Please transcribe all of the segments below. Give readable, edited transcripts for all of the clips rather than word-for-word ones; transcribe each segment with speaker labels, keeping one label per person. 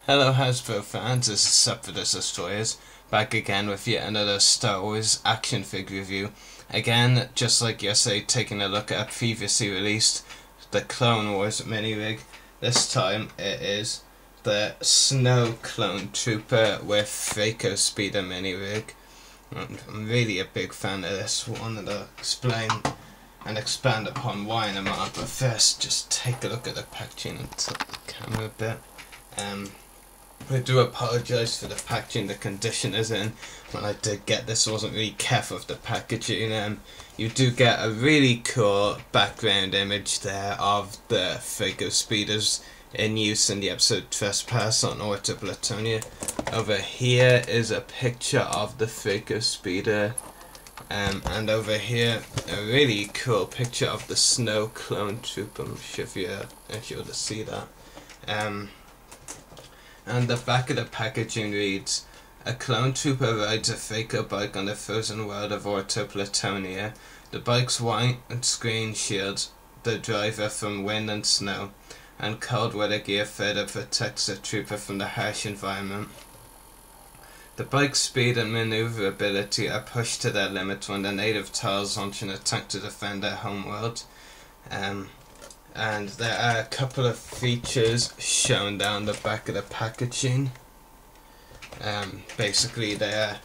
Speaker 1: Hello Hasbro fans, this is Sup for the Destroyers, back again with yet another Star Wars action figure review. Again, just like yesterday, taking a look at a previously released the Clone Wars mini-rig. This time it is the Snow Clone Trooper with Freeco Speeder mini-rig. I'm really a big fan of this one, and I'll explain and expand upon why in a moment, but first just take a look at the packaging and tilt the camera a bit. I do apologise for the packaging, the condition is in. When I did get this, I wasn't really careful with the packaging. You do get a really cool background image there of the Freeco Speeders in use in the episode Trespass on Orta Platonia. Over here is a picture of the Freeco Speeder, and over here a really cool picture of the Snow Clone Trooper. I'm sure if you're able to see that. And the back of the packaging reads, "A clone trooper rides a Freeco bike on the frozen world of Orta Platonia. The bike's white and screen shields the driver from wind and snow, and cold weather gear further protects the trooper from the harsh environment. The bike's speed and maneuverability are pushed to their limit when the native Tals launch an attack to defend their homeworld." And there are a couple of features shown down the back of the packaging. Basically, their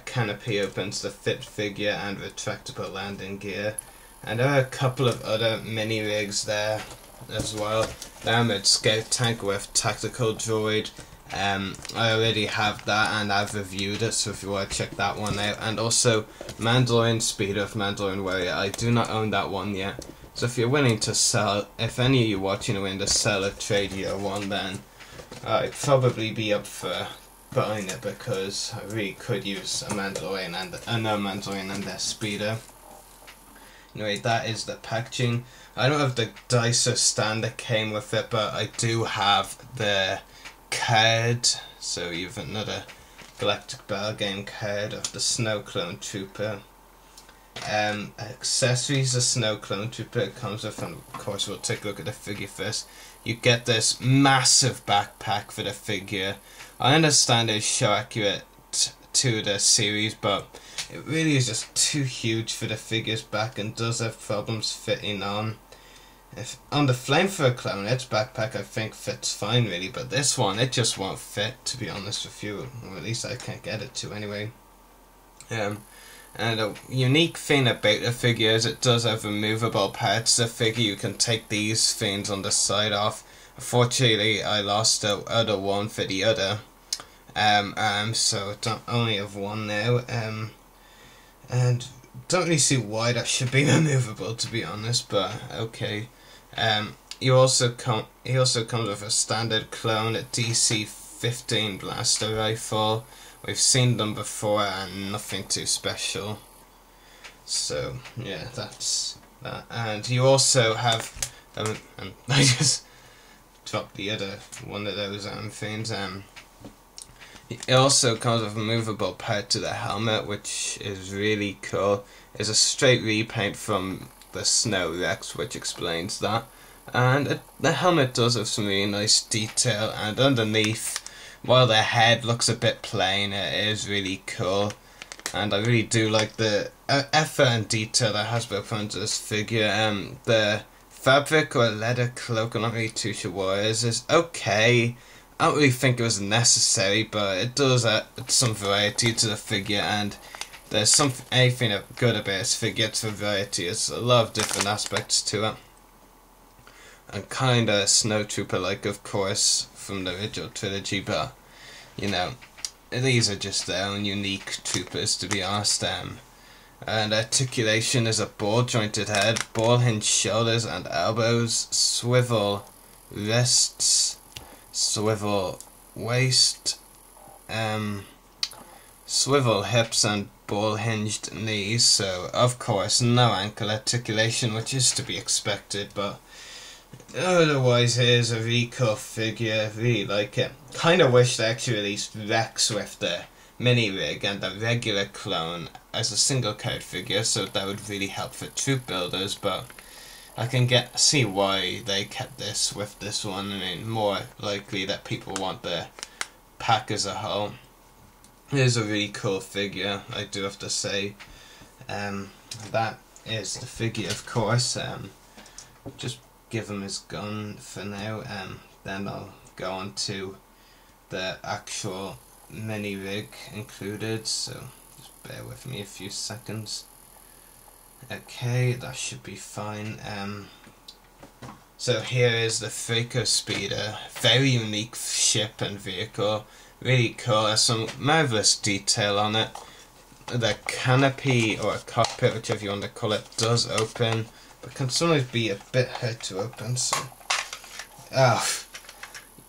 Speaker 1: canopy opens to fit figure and retractable landing gear. And there are a couple of other mini rigs there as well. The armored scout tank with tactical droid. I already have that and I've reviewed it, so if you want to check that one out. And also Mandalorian Speeder of Mandalorian Warrior. I do not own that one yet. So if you're willing to sell, if any of you watching are willing to sell or trade your one, then I'd probably be up for buying it, because I really could use a Mandalorian and Mandalorian and their speeder. Anyway, that is the packaging. I don't have the dice or stand that came with it, but I do have the card. So you've another Galactic Battle Game card of the Snow Clone Trooper. Accessories the Snow Clone Trooper comes with, and of course we'll take a look at the figure first. You get this massive backpack for the figure. I understand it's show accurate to the series, but it really is just too huge for the figure's back and does have problems fitting on. If on the Flamethrower Clone, its backpack I think fits fine really, but this one, it just won't fit, to be honest with you, or at least I can't get it to anyway. And a unique thing about the figure is it does have removable parts. The figure, you can take these things on the side off. Unfortunately, I lost the other one for the other arm, so I don't only have one now. And don't really see why that should be removable, to be honest, but okay. He also comes with a standard clone, a DC-15 blaster rifle. We've seen them before and nothing too special. So yeah, that's that. And you also have, and I just dropped the other one of those things. It also comes with a movable part to the helmet, which is really cool. It's a straight repaint from the Snow Rex, which explains that. And the helmet does have some really nice detail, and underneath, while the head looks a bit plain, it is really cool. And I really do like the effort and detail that Hasbro put into this figure. The fabric or leather cloak, I'm not really too sure what it is okay. I don't really think it was necessary, but it does add some variety to the figure, and there's anything good about this figure. It's for variety. It's a lot of different aspects to it. And kinda Snowtrooper-like, of course, from the original trilogy, but you know, these are just their own unique troopers, to be honest. And articulation is a ball-jointed head, ball-hinged shoulders and elbows, swivel wrists, swivel waist, swivel hips and ball-hinged knees. So of course no ankle articulation, which is to be expected, but otherwise here's a really cool figure. Really like it. Kinda wish they actually released Rex with the mini rig and the regular clone as a single card figure, so that would really help for troop builders, but I can see why they kept this with this one. I mean, more likely that people want the pack as a whole. It is a really cool figure, I do have to say. That is the figure, of course. Just give him his gun for now, then I'll go on to the actual mini rig included, so just bear with me a few seconds. Okay, that should be fine. So here is the Freeco Speeder, very unique ship and vehicle, really cool. There's some marvellous detail on it. The canopy or cockpit, whichever you want to call it, does open, but can sometimes be a bit hard to open. So,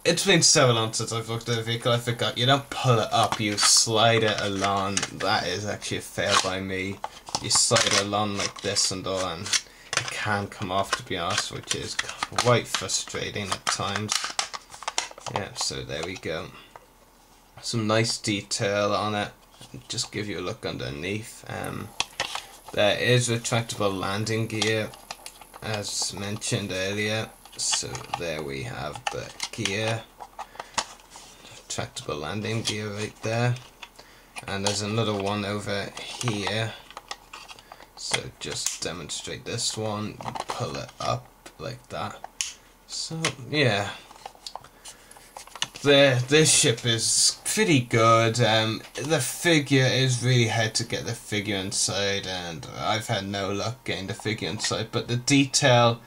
Speaker 1: it's been so long since I've looked at the vehicle, I forgot. You don't pull it up, you slide it along. That is actually a fail by me. You slide it along like this and all, and it can come off, to be honest, which is quite frustrating at times. Yeah, so there we go. Some nice detail on it. Just give you a look underneath. There is retractable landing gear, as mentioned earlier. So there we have the gear, retractable landing gear right there, and there's another one over here. So just demonstrate this one, you pull it up like that. So yeah, this ship is pretty good. The figure is really hard to get the figure inside, and I've had no luck getting the figure inside, but the detail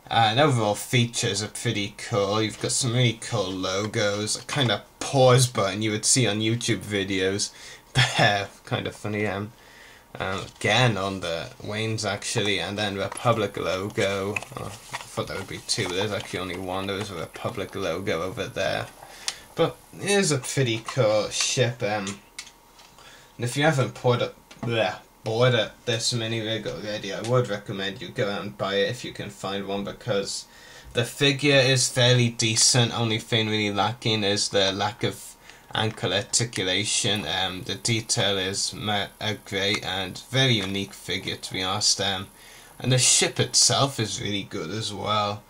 Speaker 1: and overall features are pretty cool. You've got some really cool logos, a kind of pause button you would see on YouTube videos there, kind of funny. Again on the wings actually, and then Republic logo. Oh, I thought there would be two, but there's actually only one. There is a Republic logo over there. But it is a pretty cool ship. And if you haven't bought this mini rig already, I would recommend you go out and buy it if you can find one, because the figure is fairly decent. Only thing really lacking is the lack of ankle articulation. The detail is great and very unique figure, to be honest. And the ship itself is really good as well.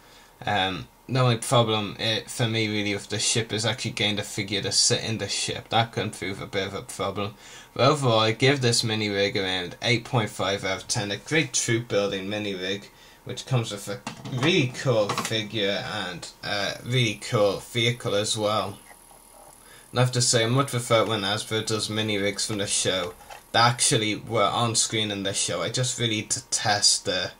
Speaker 1: The only problem for me really with the ship is actually getting the figure to sit in the ship. That can prove a bit of a problem. But overall, I give this mini rig around 8.5 out of 10. A great troop building mini rig, which comes with a really cool figure and a really cool vehicle as well. And I have to say, I much prefer when Hasbro does mini rigs from the show that actually were on screen in the show. I just really detest the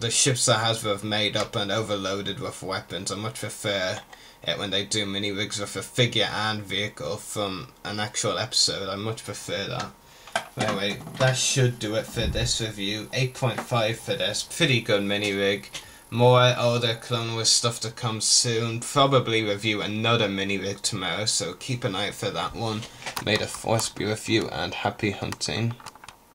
Speaker 1: ships that Hasbro have made up and overloaded with weapons. I much prefer it when they do mini rigs with a figure and vehicle from an actual episode. I much prefer that. But anyway, that should do it for this review. 8.5 for this. Pretty good mini rig. More older Clone Wars stuff to come soon. Probably review another mini rig tomorrow, so keep an eye out for that one. May the Force be with you and happy hunting.